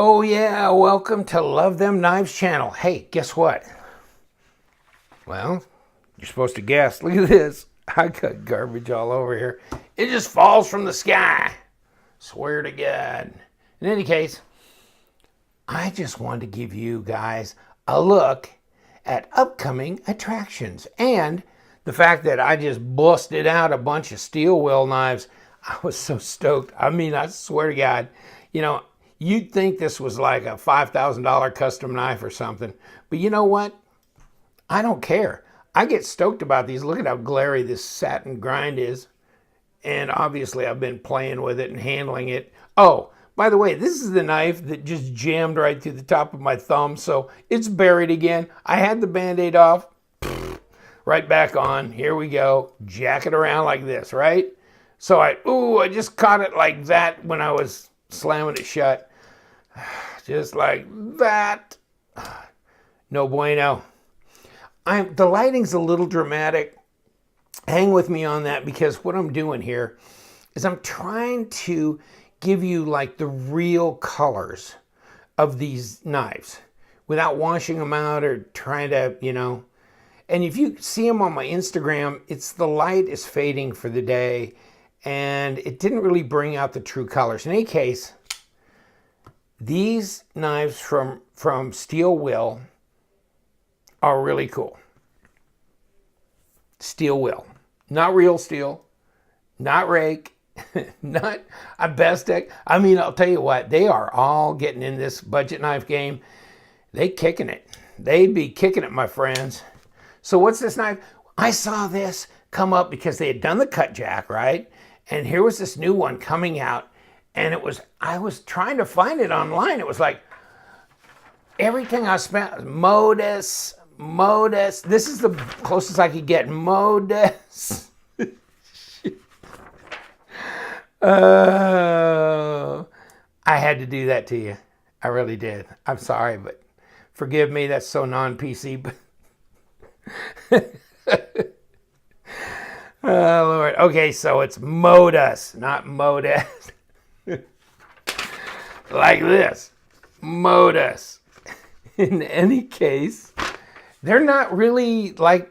Oh yeah, welcome to Love Them Knives channel. Hey, guess what? Well, you're supposed to guess. Look at this. I got garbage all over here. It just falls from the sky. Swear to God. In any case, I just wanted to give you guys a look at upcoming attractions and the fact that I just busted out a bunch of steel wheel knives. I was so stoked. I mean, I swear to God, you'd think this was like a $5,000 custom knife or something. But you know what? I don't care. I get stoked about these. Look at how glary this satin grind is. And obviously I've been playing with it and handling it. Oh, by the way, this is the knife that just jammed right through the top of my thumb. So it's buried again. I had the Band-Aid off. Right back on. Here we go. Jack it around like this, right? So I just caught it like that when I was slamming it shut. Just like that. No bueno. The lighting's a little dramatic. Hang with me on that because what I'm doing here is I'm trying to give you like the real colors of these knives without washing them out or trying to, And if you see them on my Instagram, the light is fading for the day and it didn't really bring out the true colors. In any case, these knives from Steel Will are really cool. Steel Will. Not real steel, not rake, not a Bestech. I mean, I'll tell you what, they are all getting in this budget knife game. They kicking it. They'd be kicking it, my friends. So what's this knife? I saw this come up because they had done the Cutjack, right? And here was this new one coming out. And I was trying to find it online. It was like everything I spent, Modus. This is the closest I could get. Modus. I had to do that to you. I really did. I'm sorry, but forgive me. That's so non-PC. Oh, Lord. Okay, so it's Modus, not Modus. Like this. Modus. In any case, they're not really like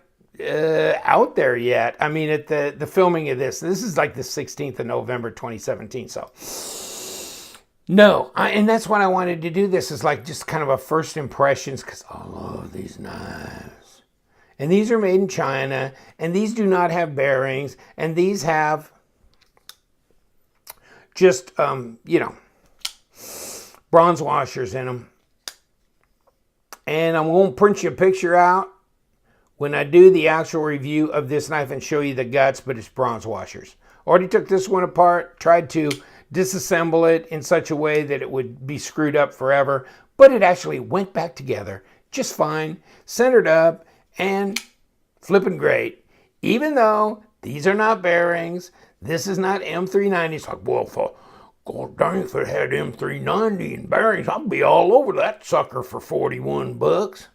out there yet. I mean, at the filming of this is like the 16th of November, 2017. So no, and that's what I wanted to do. This is like just kind of a first impressions because I love these knives. And these are made in China, and these do not have bearings, and these have just, bronze washers in them. And I'm going to print you a picture out when I do the actual review of this knife and show you the guts, but it's bronze washers. Already took this one apart, tried to disassemble it in such a way that it would be screwed up forever, but it actually went back together just fine, centered up, and flipping great. Even though these are not bearings, this is not M390. It's like, well, God dang, if it had M390 and bearings, I'd be all over that sucker for 41 bucks.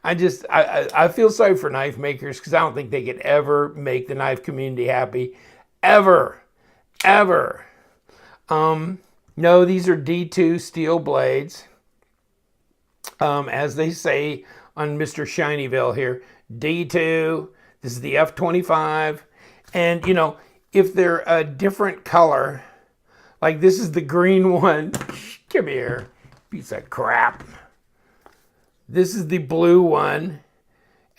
I feel sorry for knife makers because I don't think they could ever make the knife community happy. Ever. No, these are D2 steel blades. As they say on Mr. Shinyville here, D2, this is the F25. And, if they're a different color, like this is the green one. Come here, piece of crap. This is the blue one.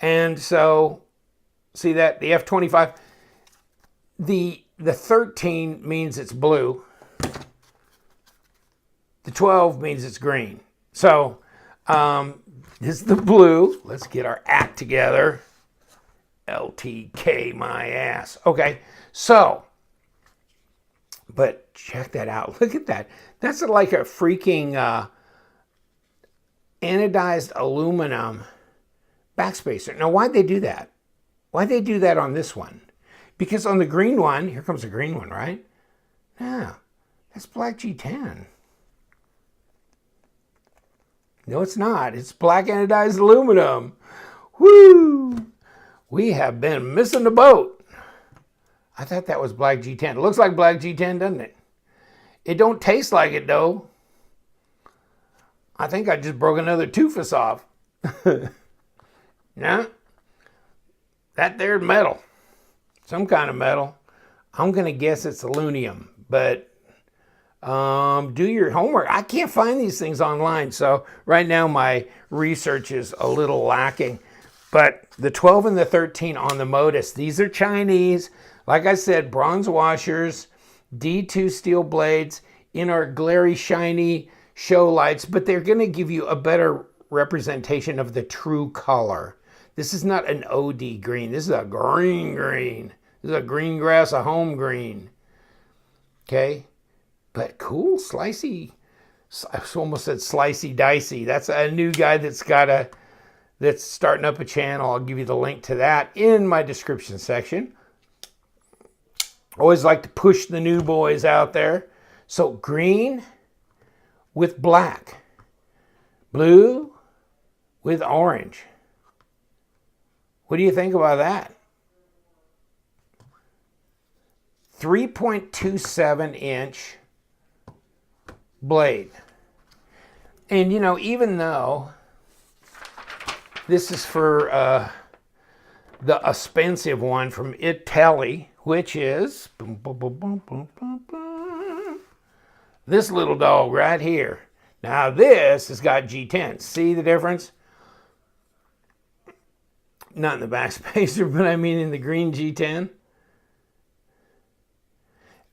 And so, see that? The F25, the 13 means it's blue. The 12 means it's green. So, this is the blue. Let's get our act together. LTK my ass. Okay, so, but check that out. Look at that. That's like a freaking anodized aluminum backspacer. Now, why'd they do that? Why'd they do that on this one? Because on the green one, here comes the green one, right? Yeah, that's black G10. No, it's not. It's black anodized aluminum. Woo! We have been missing the boat. I thought that was black G10. It looks like black G10, doesn't it? It don't taste like it though. I think I just broke another toothus off. Nah, that there's metal. Some kind of metal. I'm going to guess it's aluminum, but do your homework. I can't find these things online, so right now my research is a little lacking. But the 12 and the 13 on the Modus, these are Chinese. Like I said, bronze washers, D2 steel blades in our glary, shiny show lights, but they're going to give you a better representation of the true color. This is not an OD green. This is a green. This is a green grass, a home green. Okay? But cool, slicey. I almost said slicey dicey. That's a new guy that's starting up a channel. I'll give you the link to that in my description section. Always like to push the new boys out there. So green with black. Blue with orange. What do you think about that? 3.27 inch blade. And you know, even though this is for the expensive one from Italy, which is this little dog right here. Now this has got G10. See the difference? Not in the back spacer, but I mean in the green G10.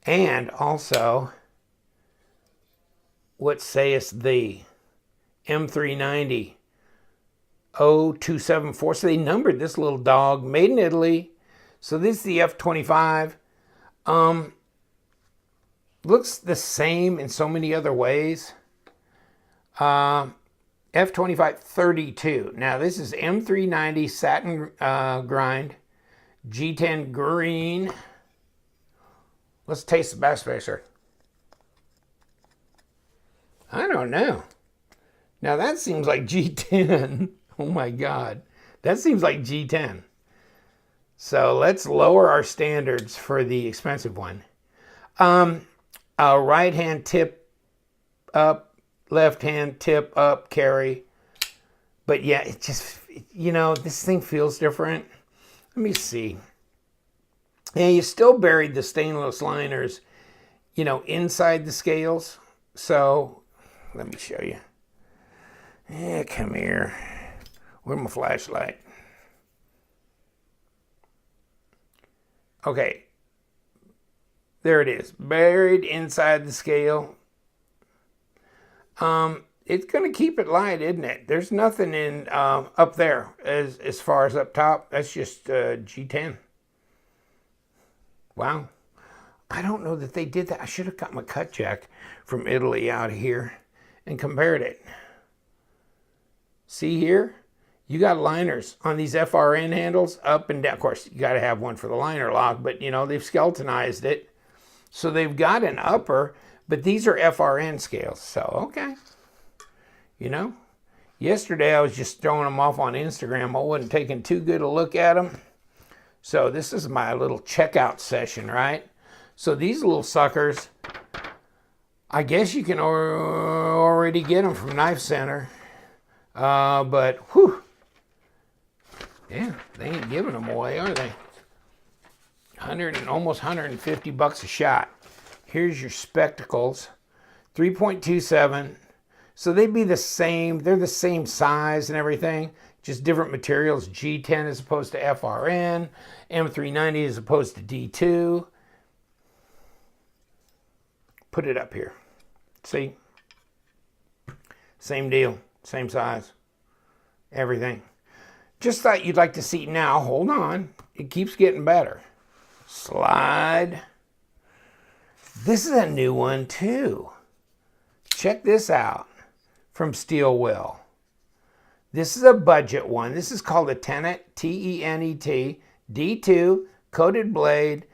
And also, what sayest thee? M390 0274. So they numbered this little dog, made in Italy. So this is the F25. Looks the same in so many other ways. F25 32. Now this is M390 satin grind, G10 green. Let's taste the back spacer. I don't know. Now that seems like G10. Oh my God. That seems like G10. So let's lower our standards for the expensive one. A right hand tip up, left hand tip up carry. But yeah, it just, you know, this thing feels different. Let me see. And you still buried the stainless liners, you know, inside the scales. So let me show you. Yeah, come here. Where's my flashlight? Okay. There it is. Buried inside the scale. It's going to keep it light, isn't it? There's nothing in up there as far as up top. That's just G10. Wow. I don't know that they did that. I should have got my Cutjack from Italy out here and compared it. See here? You got liners on these FRN handles up and down. Of course, you got to have one for the liner lock, but you know, they've skeletonized it. So they've got an upper, but these are FRN scales. So, okay. You know, yesterday I was just throwing them off on Instagram. I wasn't taking too good a look at them. So this is my little checkout session, right? So these little suckers, I guess you can already get them from Knife Center. But, whew. Yeah, they ain't giving them away, are they? Almost $150 a shot. Here's your spectacles. 3.27. So they'd be the same. They're the same size and everything. Just different materials. G10 as opposed to FRN. M390 as opposed to D2. Put it up here. See? Same deal. Same size. Everything. Just thought you'd like to see now. Hold on. It keeps getting better. Slide. This is a new one too. Check this out from Steel Will. This is a budget one. This is called a Tenet, T-E-N-E-T, D2, coated blade,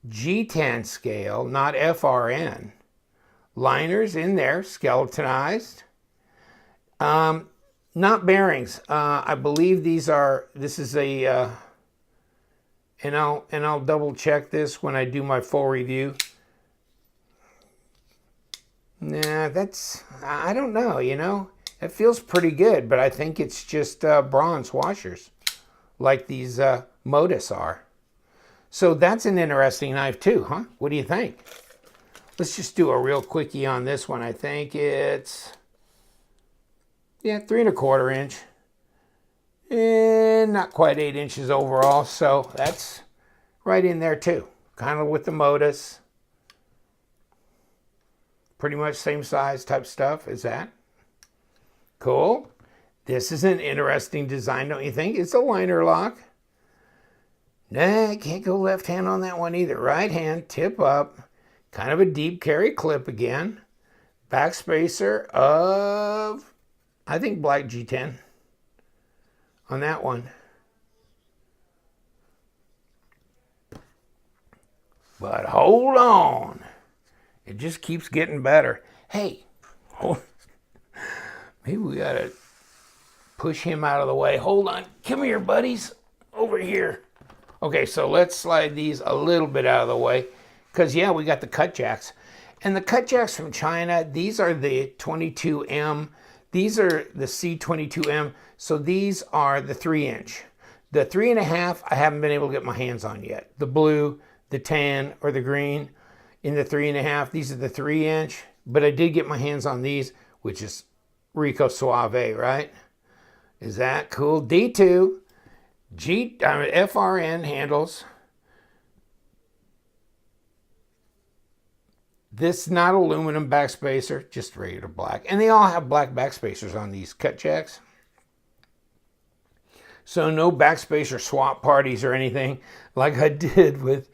G10 scale, not FRN. Liners in there, skeletonized. Not bearings. I believe this is a, and I'll double check this when I do my full review. Nah, I don't know, you know. It feels pretty good, but I think it's just bronze washers, like these Modus are. So that's an interesting knife too, huh? What do you think? Let's just do a real quickie on this one. I think it's, yeah, 3¼ inch. And not quite 8 inches overall, so that's right in there too. Kind of with the Modus. Pretty much same size type stuff as that. Cool. This is an interesting design, don't you think? It's a liner lock. Nah, can't go left hand on that one either. Right hand, tip up. Kind of a deep carry clip again. Back spacer of, I think, black G10 on that one. But hold on. It just keeps getting better. Hey, maybe we got to push him out of the way. Hold on. Come here, buddies. Over here. Okay, so let's slide these a little bit out of the way. Because, yeah, we got the Cutjacks. And the Cutjacks from China, these are the 22M. These are the C22M. So these are the 3-inch. The 3.5, I haven't been able to get my hands on yet. The blue, the tan, or the green in the 3.5. These are the 3-inch. But I did get my hands on these, which is Rico Suave, right? Is that cool? D2, FRN handles. This not aluminum backspacer, just regular black. And they all have black backspacers on these Cutjacks. So no backspacer swap parties or anything like I did with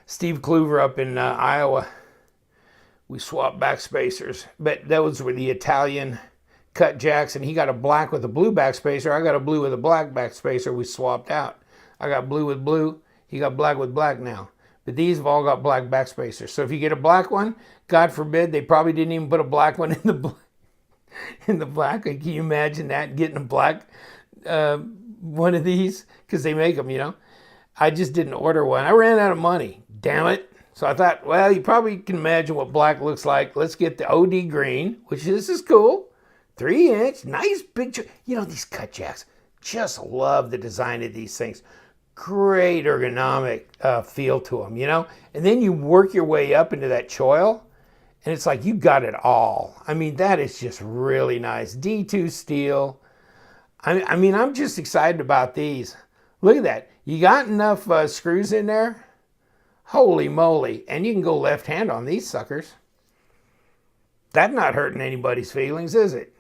Steve Kluver up in Iowa. We swapped backspacers. But those were the Italian Cutjacks, and he got a black with a blue backspacer. I got a blue with a black backspacer. We swapped out. I got blue with blue. He got black with black now. But these have all got black backspacers. So if you get a black one, God forbid, they probably didn't even put a black one in the black. Like, can you imagine that, getting a black one of these? Because they make them, you know. I just didn't order one. I ran out of money. Damn it. So I thought, well, you probably can imagine what black looks like. Let's get the OD green, which this is cool. 3-inch, nice big. You know, these Cutjacks, just love the design of these things. Great ergonomic feel to them, you know? And then you work your way up into that choil, and it's like you got it all. I mean, that is just really nice. D2 steel. I mean, I'm just excited about these. Look at that. You got enough screws in there? Holy moly. And you can go left hand on these suckers. That's not hurting anybody's feelings, is it?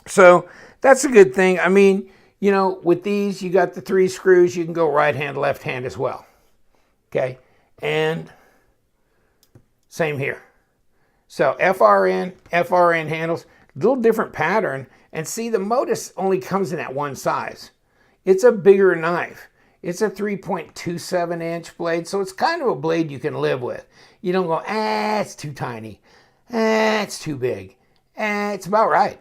So that's a good thing. I mean, you know, with these, you got the 3 screws. You can go right hand, left hand as well. Okay. And same here. So FRN handles, a little different pattern. And see, the Modus only comes in at one size. It's a bigger knife. It's a 3.27 inch blade. So it's kind of a blade you can live with. You don't go, it's too tiny. It's too big. It's about right.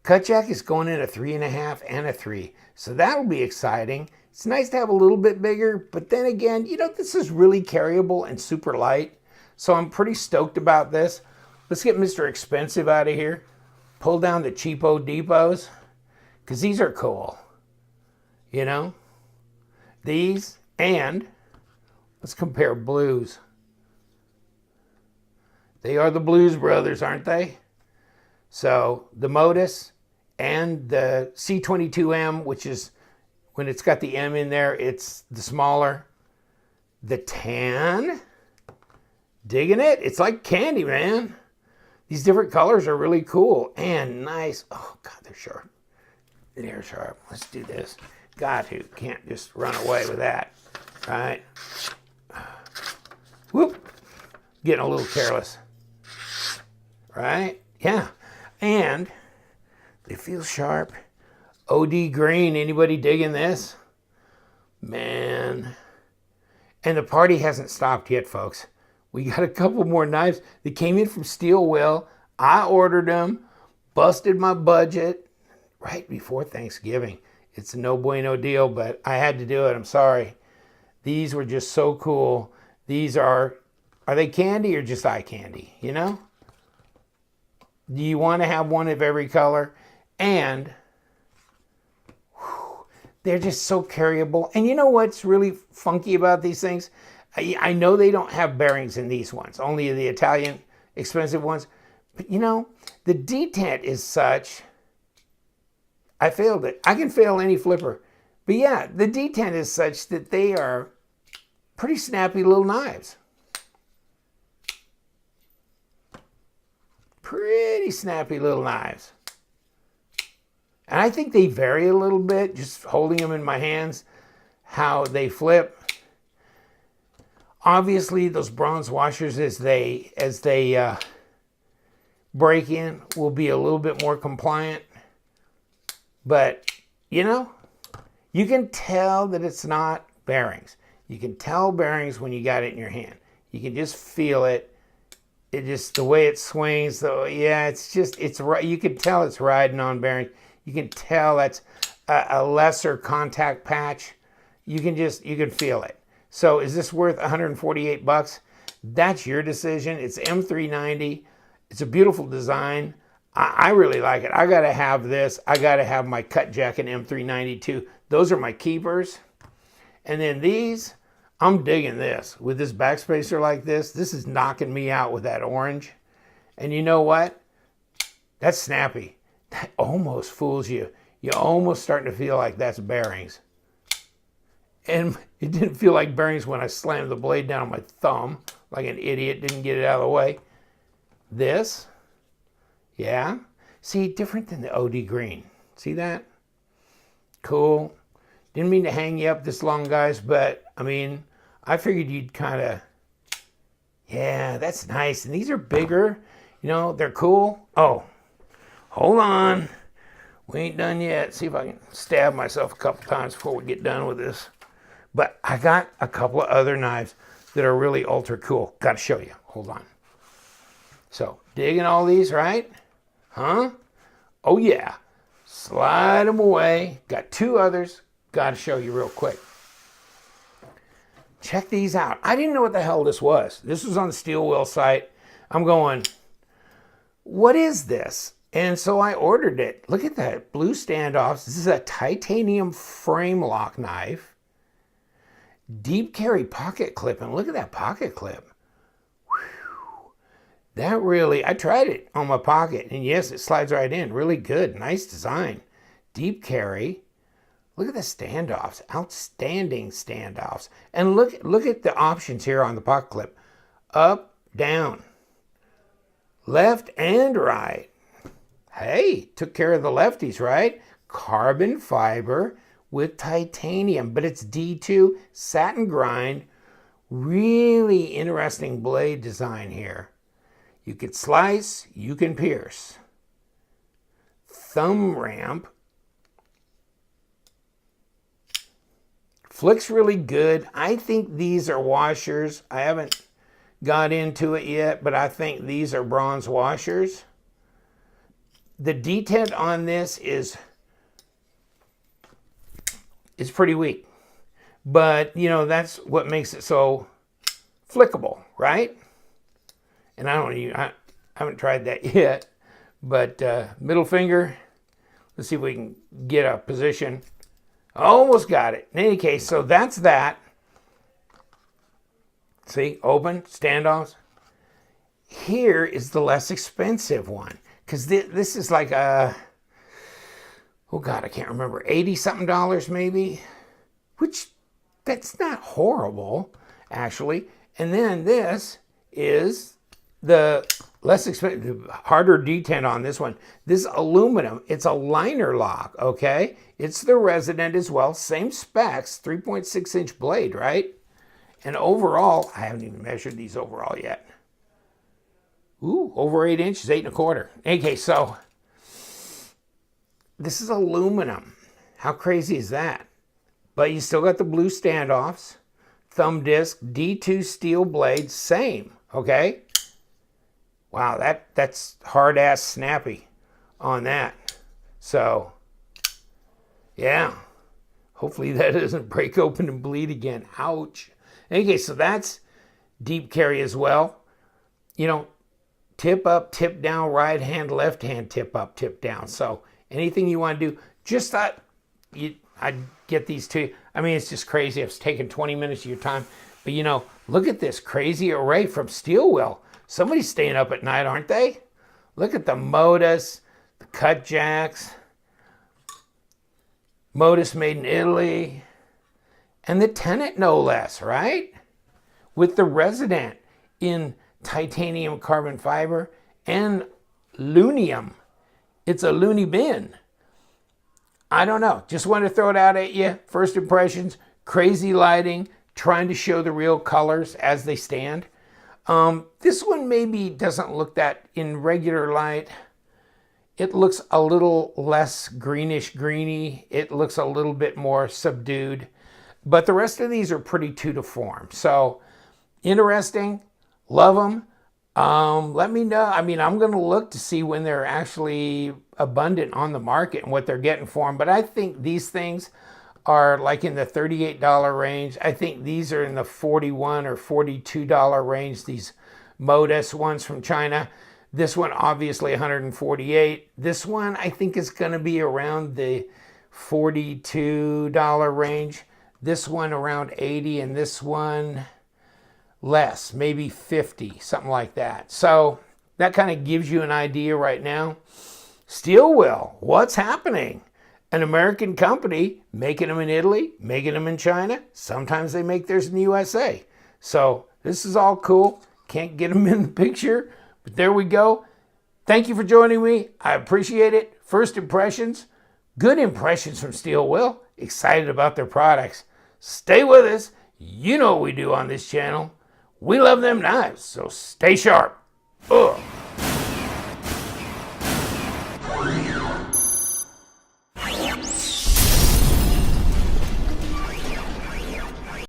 Cutjack is going in a 3.5 and a 3. So that'll be exciting. It's nice to have a little bit bigger, but then again, you know, this is really carryable and super light. So I'm pretty stoked about this. Let's get Mr. Expensive out of here. Pull down the cheapo depots, because these are cool. You know? These, and let's compare blues. They are the Blues Brothers, aren't they? So the Modus and the C22M, which is, when it's got the M in there, it's the smaller. The tan, digging it. It's like candy, man. These different colors are really cool and nice. Oh, God, they're sharp. They're sharp. Let's do this. Got to. Can't just run away with that. Right? Whoop. Getting a little careless. Right? Yeah. And they feel sharp. OD green. Anybody digging this? Man. And the party hasn't stopped yet, folks. We got a couple more knives that came in from Steel Will. I ordered them. Busted my budget right before Thanksgiving. It's a no bueno deal, but I had to do it. I'm sorry. These were just so cool. These are Are they candy or just eye candy? You know? Do you want to have one of every color? And whew, they're just so carryable. And you know what's really funky about these things? I know they don't have bearings in these ones, only the Italian expensive ones. But you know, the detent is such, I failed it. I can fail any flipper. But yeah, the detent is such that they are pretty snappy little knives. Pretty snappy little knives. And I think they vary a little bit, just holding them in my hands, how they flip. Obviously, those bronze washers, as they break in, will be a little bit more compliant. But, you know, you can tell that it's not bearings. You can tell bearings when you got it in your hand. You can just feel it. It just, the way it swings, though, yeah, it's right. You can tell it's riding on bearings. You can tell that's a lesser contact patch. You can feel it. So is this worth $148? That's your decision. It's M390. It's a beautiful design. I really like it. I got to have this. I got to have my Cutjack and M390 too. Those are my keepers. And then these, I'm digging this. With this backspacer like this is knocking me out with that orange. And you know what? That's snappy. That almost fools you. You're almost starting to feel like that's bearings. And it didn't feel like bearings when I slammed the blade down on my thumb like an idiot, didn't get it out of the way. This, yeah. See, different than the OD green. See that? Cool. Didn't mean to hang you up this long, guys, but I mean, I figured you'd kind of, yeah, that's nice. And these are bigger, you know, they're cool. Oh, hold on. We ain't done yet. See if I can stab myself a couple times before we get done with this. But I got a couple of other knives that are really ultra cool. Got to show you. Hold on. So, digging all these, right? Huh? Oh, yeah. Slide them away. Got two others. Got to show you real quick. Check these out. I didn't know what the hell this was. This was on the Steel Wheel site. I'm going, what is this? And so I ordered it. Look at that. Blue standoffs. This is a titanium frame lock knife. Deep carry pocket clip. And look at that pocket clip. Whew. That really, I tried it on my pocket. And yes, it slides right in. Really good. Nice design. Deep carry. Look at the standoffs. Outstanding standoffs. And look at the options here on the pocket clip. Up, down. Left and right. Hey, took care of the lefties, right? Carbon fiber with titanium, but it's D2 satin grind. Really interesting blade design here. You can slice, you can pierce. Thumb ramp. Flicks really good. I think these are washers. I haven't got into it yet, but I think these are bronze washers. The detent on this is pretty weak. But, you know, that's what makes it so flickable, right? And I haven't tried that yet. But middle finger, let's see if we can get a position. Almost got it. In any case, so that's that. See, open, standoffs. Here is the less expensive one. Because this is like a, oh God, I can't remember, $80-something maybe? Which, that's not horrible, actually. And then this is the less expensive, harder detent on this one. This aluminum, it's a liner lock, okay? It's the Resident as well, same specs, 3.6-inch blade, right? And overall, I haven't even measured these overall yet. Ooh, over 8 inches, 8 1/4. Okay, so this is aluminum. How crazy is that? But you still got the blue standoffs, thumb disc, D2 steel blades, same, okay? Wow, that's hard-ass snappy on that. So, yeah. Hopefully that doesn't break open and bleed again. Ouch. Okay, so that's deep carry as well. You know, tip up, tip down, right hand, left hand, tip up, tip down. So anything you want to do, just thought I'd get these to you. I mean, it's just crazy. It's taken 20 minutes of your time. But, you know, look at this crazy array from Steel Wheel. Somebody's staying up at night, aren't they? Look at the Modus, the Cutjacks, Modus made in Italy, and the Tenant, no less, right? With the Resident in titanium carbon fiber and lunium. It's a loony bin. I don't know. Just wanted to throw it out at you. First impressions, crazy lighting, trying to show the real colors as they stand. This one maybe doesn't look that in regular light. It looks a little less greenish greeny. It looks a little bit more subdued. But the rest of these are pretty true to form. So interesting. Love them. Let me know. I mean, I'm going to look to see when they're actually abundant on the market and what they're getting for them. But I think these things are like in the $38 range. I think these are in the $41 or $42 range, these Modus ones from China. This one, obviously, $148. This one, I think, is going to be around the $42 range. This one around $80, and this one less, maybe $50, something like that. So that kind of gives you an idea right now. Steel Wheel, what's happening? An American company making them in Italy, making them in China. Sometimes they make theirs in the USA. So this is all cool. Can't get them in the picture, but there we go. Thank you for joining me. I appreciate it. First impressions, good impressions from Steel Wheel. Excited about their products. Stay with us. You know what we do on this channel. We love them knives, so stay sharp. Ugh.